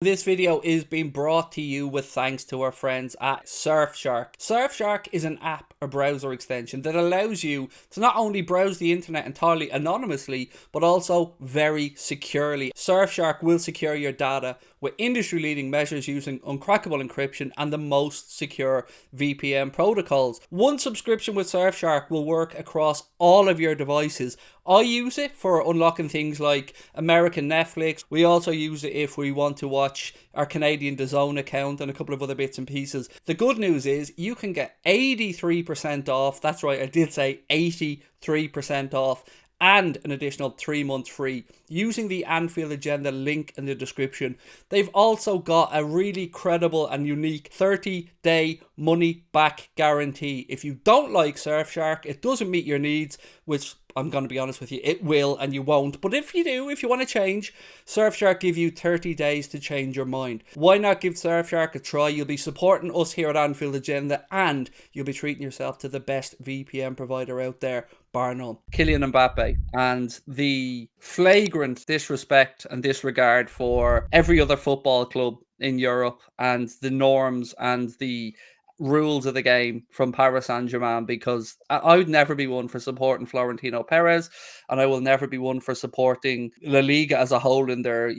This video is being brought to you with thanks to our friends at Surfshark. Surfshark is an app or browser extension that allows you to not only browse the internet entirely anonymously, but also very securely. Surfshark will secure your data with industry-leading measures using uncrackable encryption and the most secure VPN protocols. One subscription with Surfshark will work across all of your devices. I use it for unlocking things like American Netflix. We also use it if we want to watch our Canadian DAZN account and a couple of other bits and pieces. The good news is you can get 83% off. That's right, I did say 83% off. And an additional 3 months free using the Anfield Agenda link in the description. They've also got a really credible and unique 30-day money back guarantee. If you don't like Surfshark, it doesn't meet your needs, which I'm going to be honest with you, it will and you won't. But if you do, if you want to change, Surfshark give you 30 days to change your mind. Why not give Surfshark a try? You'll be supporting us here at Anfield Agenda and you'll be treating yourself to the best VPN provider out there, bar none. Kylian Mbappé and the flagrant disrespect and disregard for every other football club in Europe and the norms and the rules of the game from Paris Saint-Germain, because I would never be one for supporting Florentino Perez, and I will never be one for supporting La Liga as a whole in their,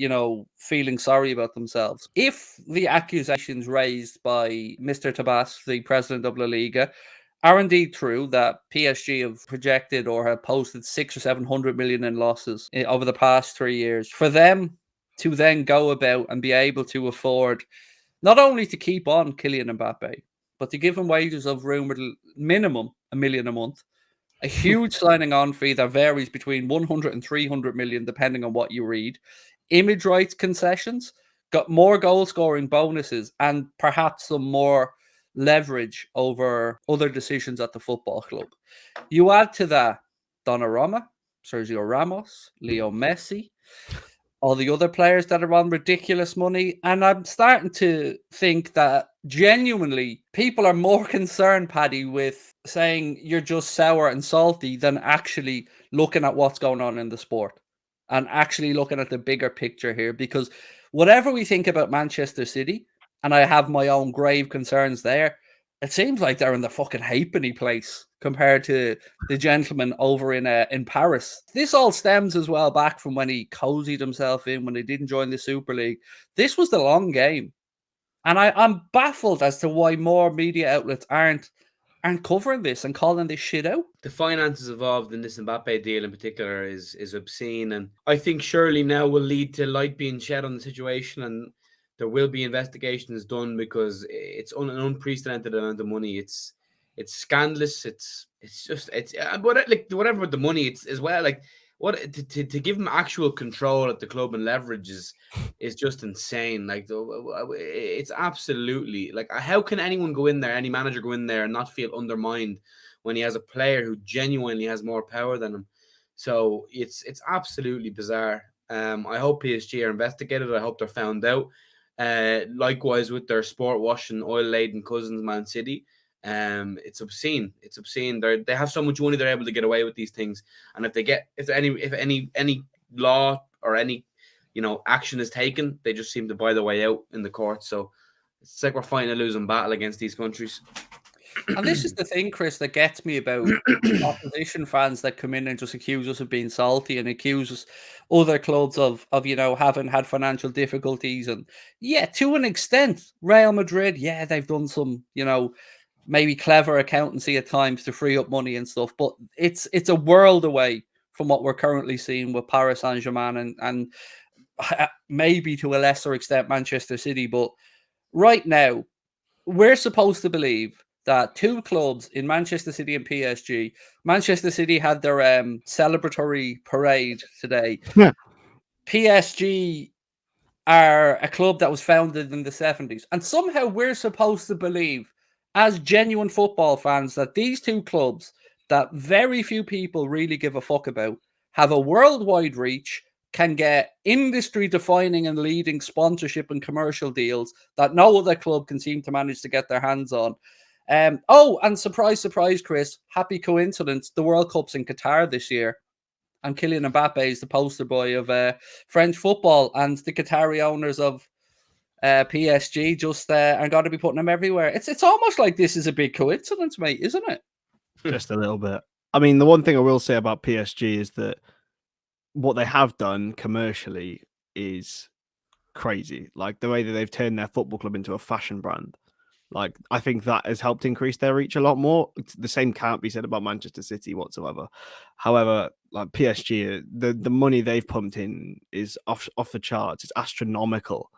feeling sorry about themselves. If the accusations raised by Mr. Tabas, the president of La Liga, are indeed true, that PSG have projected or have posted 600 or 700 million in losses over the past 3 years, for them to then go about and be able to afford not only to keep on Kylian Mbappe, but to give him wages of rumored minimum $1 million a month, a huge signing on fee that varies between 100 and 300 million, depending on what you read, image rights concessions, got more goal scoring bonuses, and perhaps some more leverage over other decisions at the football club. You add to that Donnarumma, Sergio Ramos, Leo Messi, all the other players that are on ridiculous money. And I'm starting to think that genuinely people are more concerned, Paddy, with saying you're just sour and salty than actually looking at what's going on in the sport and actually looking at the bigger picture here. Because whatever we think about Manchester City, and I have my own grave concerns there, it seems like they're in the fucking halfpenny place compared to the gentleman over in Paris. This all stems as well back from when he cozied himself in, when he didn't join the Super League. This was the long game. And I'm baffled as to why more media outlets aren't covering this and calling this shit out. The finances involved in this Mbappe deal in particular is obscene, and I think surely now will lead to light being shed on the situation, and there will be investigations done because it's an unprecedented amount of money. It's scandalous. It's just but like whatever with the money, it's as well like what to give him actual control at the club and leverage is just insane. Like it's absolutely like how can anyone go in there, any manager go in there and not feel undermined when he has a player who genuinely has more power than him? So it's absolutely bizarre. I hope PSG are investigated. I hope they're found out. Likewise with their sport washing, oil laden cousins, Man City. It's obscene. It's obscene. They have so much money, they're able to get away with these things. And if any law or any action is taken, they just seem to buy the way out in the court. So it's like we're fighting a losing battle against these countries. And this is the thing, Chris, that gets me about opposition fans that come in and just accuse us of being salty and accuse us other clubs of having had financial difficulties. And yeah, to an extent, Real Madrid, yeah, they've done some, maybe clever accountancy at times to free up money and stuff, but it's a world away from what we're currently seeing with Paris Saint-Germain and maybe to a lesser extent Manchester City. But right now, we're supposed to believe that two clubs in Manchester City and PSG, Manchester City had their celebratory parade today. Yeah. PSG are a club that was founded in the 70s. And somehow we're supposed to believe, as genuine football fans, that these two clubs that very few people really give a fuck about have a worldwide reach, can get industry-defining and leading sponsorship and commercial deals that no other club can seem to manage to get their hands on. And surprise, surprise, Chris, happy coincidence, the World Cup's in Qatar this year. And Kylian Mbappé is the poster boy of French football, and the Qatari owners of PSG just are going to be putting them everywhere. It's almost like this is a big coincidence, mate, isn't it? Just a little bit. I mean, the one thing I will say about PSG is that what they have done commercially is crazy. Like the way that they've turned their football club into a fashion brand. Like I think that has helped increase their reach a lot more. The same can't be said about Manchester City whatsoever. However, like PSG, the money they've pumped in is off the charts. It's astronomical.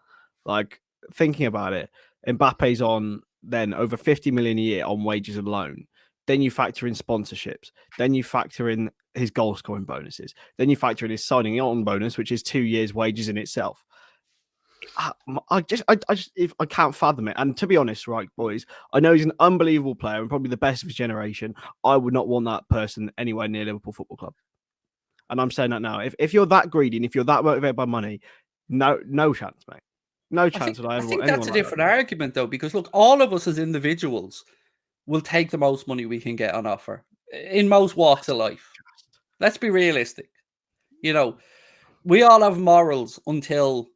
Like thinking about it, Mbappe's on then over 50 million a year on wages alone. Then you factor in sponsorships. Then you factor in his goal scoring bonuses. Then you factor in his signing on bonus, which is 2 years' wages in itself. I just if I can't fathom it. And to be honest, right, boys, I know he's an unbelievable player and probably the best of his generation. I would not want that person anywhere near Liverpool Football Club. And I'm saying that now. If you're that greedy and if you're that motivated by money, no chance, mate. No chance that I ever want anyone that's a like different that. argument, though, because look, all of us as individuals will take the most money we can get on offer in most walks of life. Let's be realistic. You know, we all have morals until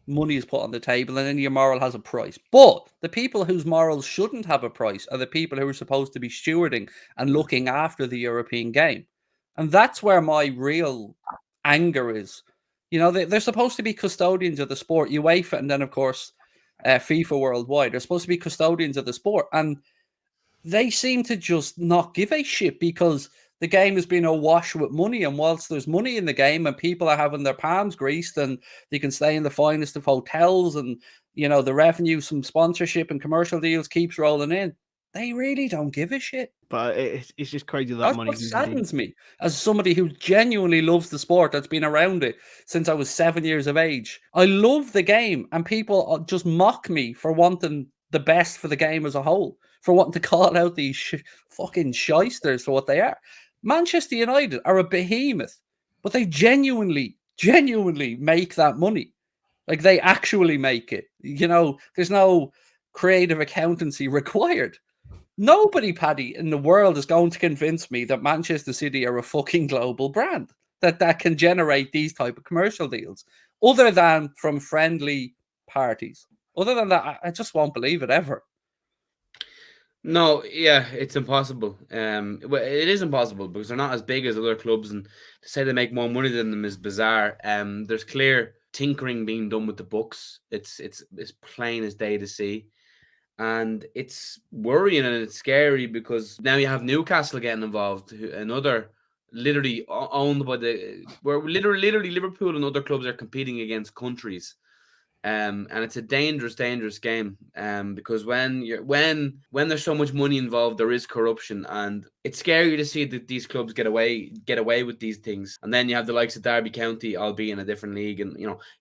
money is put on the table and then your moral has a price. But the people whose morals shouldn't have a price are the people who are supposed to be stewarding and looking after the European game. And that's where my real anger is. You know, they're supposed to be custodians of the sport, UEFA, and then, of course, FIFA worldwide. They're supposed to be custodians of the sport. And they seem to just not give a shit because the game has been awash with money. And whilst there's money in the game and people are having their palms greased and they can stay in the finest of hotels and, you know, the revenue, some sponsorship and commercial deals keeps rolling in, they really don't give a shit. But it's just crazy that That's money what saddens me as somebody who genuinely loves the sport, that's been around it since I was 7 years of age. I love the game, and people just mock me for wanting the best for the game as a whole, for wanting to call out these fucking shysters for what they are. Manchester United are a behemoth, but they genuinely make that money. Like, they actually make it. You know, there's no creative accountancy required. Nobody, Paddy, in the world is going to convince me that Manchester City are a fucking global brand that can generate these type of commercial deals, other than from friendly parties. Other than that, I just won't believe it ever. No, yeah, it's impossible. Well, it is impossible because they're not as big as other clubs, and to say they make more money than them is bizarre. There's clear tinkering being done with the books. It's plain as day to see. And it's worrying and it's scary because now you have Newcastle getting involved, another literally owned by where literally Liverpool and other clubs are competing against countries. And it's a dangerous game. Because when there's so much money involved, there is corruption, and it's scary to see that these clubs get away with these things. And then you have the likes of Derby County, albeit in a different league, and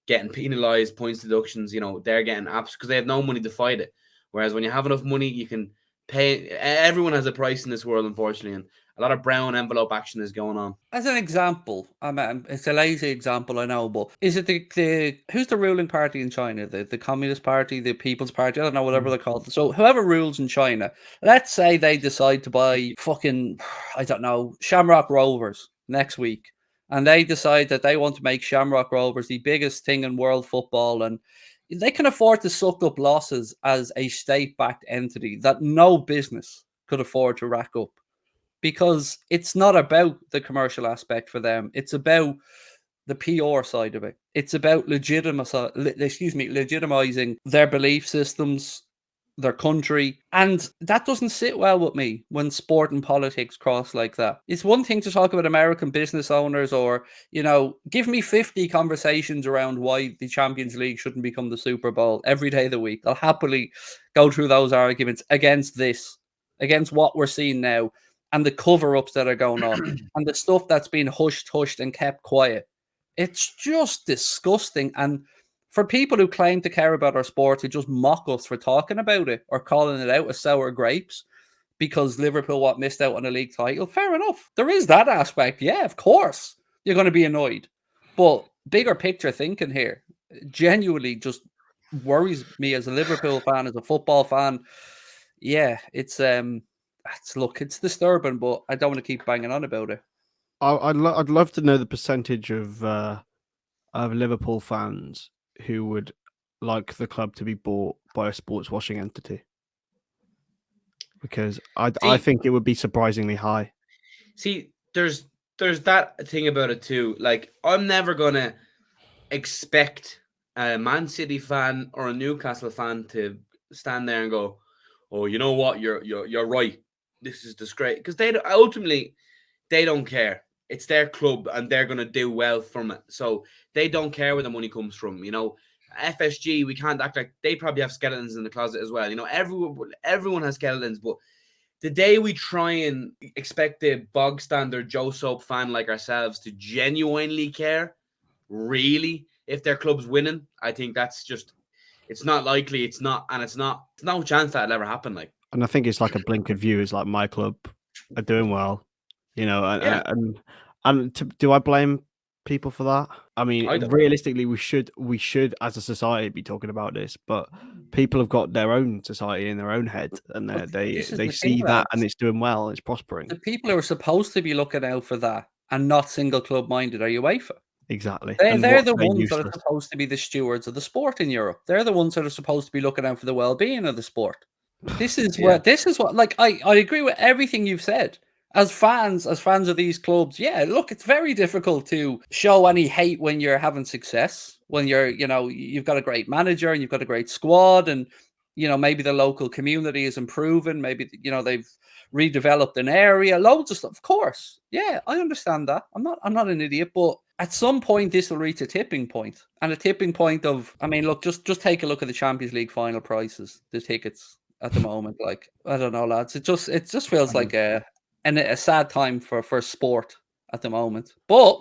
getting penalised, points deductions. They're getting apps because they have no money to fight it. Whereas when you have enough money, you can pay. Everyone has a price in this world, unfortunately, and a lot of brown envelope action is going on. As an example, it's a lazy example, I know, but is it the who's the ruling party in China? The Communist Party, the People's Party? I don't know, whatever they're called. So whoever rules in China, let's say they decide to buy fucking, I don't know, Shamrock Rovers next week, and they decide that they want to make Shamrock Rovers the biggest thing in world football, and they can afford to suck up losses as a state-backed entity that no business could afford to rack up, because it's not about the commercial aspect for them. It's about the PR side of it. It's about legitimizing their belief systems, their country. And that doesn't sit well with me when sport and politics cross like that. It's one thing to talk about American business owners or, give me 50 conversations around why the Champions League shouldn't become the Super Bowl every day of the week. I'll happily go through those arguments against what we're seeing now, and the cover-ups that are going on, and the stuff that's been hushed, and kept quiet. It's just disgusting. And for people who claim to care about our sport to just mock us for talking about it or calling it out as sour grapes because Liverpool missed out on a league title, fair enough. There is that aspect. Yeah, of course. You're going to be annoyed. But bigger picture thinking here genuinely just worries me as a Liverpool fan, as a football fan. Yeah, it's disturbing, but I don't want to keep banging on about it. I'd love to know the percentage of Liverpool fans who would like the club to be bought by a sports washing entity? Because I See, think it would be surprisingly high. see, there's that thing about it too. Like, I'm never gonna expect a Man City fan or a Newcastle fan to stand there and go, "Oh, you know what? You're right. This is disgrace," because ultimately they don't care. It's their club and they're going to do well from it. So they don't care where the money comes from. FSG, we can't act like they probably have skeletons in the closet as well. Everyone has skeletons, but the day we try and expect the bog standard Joe Soap fan like ourselves to genuinely care, really, if their club's winning, I think that's just, it's not likely. It's no chance that'll ever happen. Like, And I think it's like a blinkered view. Is like my club are doing well, yeah, do I blame people for that? I mean, I don't. realistically, we should as a society be talking about this, but people have got their own society in their own head, and But they this is they the thing, see that and lads. it's doing well, it's prospering. The people who are supposed to be looking out for that and not single club minded are UEFA. Exactly. They're And the they're ones that are useless. supposed to be the stewards of the sport in Europe. They're the ones that are supposed to be looking out for the well-being of the sport. This is Yeah. what like I agree with everything you've said. As fans of these clubs, yeah, look, it's very difficult to show any hate when you're having success, when you've got a great manager and you've got a great squad, and maybe the local community is improving, maybe they've redeveloped an area, loads of stuff. Of course, yeah, I understand that. I'm not an idiot, but at some point this will reach a tipping point, and a tipping point of, I mean, look, just take a look at the Champions League final prices, the tickets at the moment. Like, I don't know, lads. It just feels like a sad time for sport at the moment. But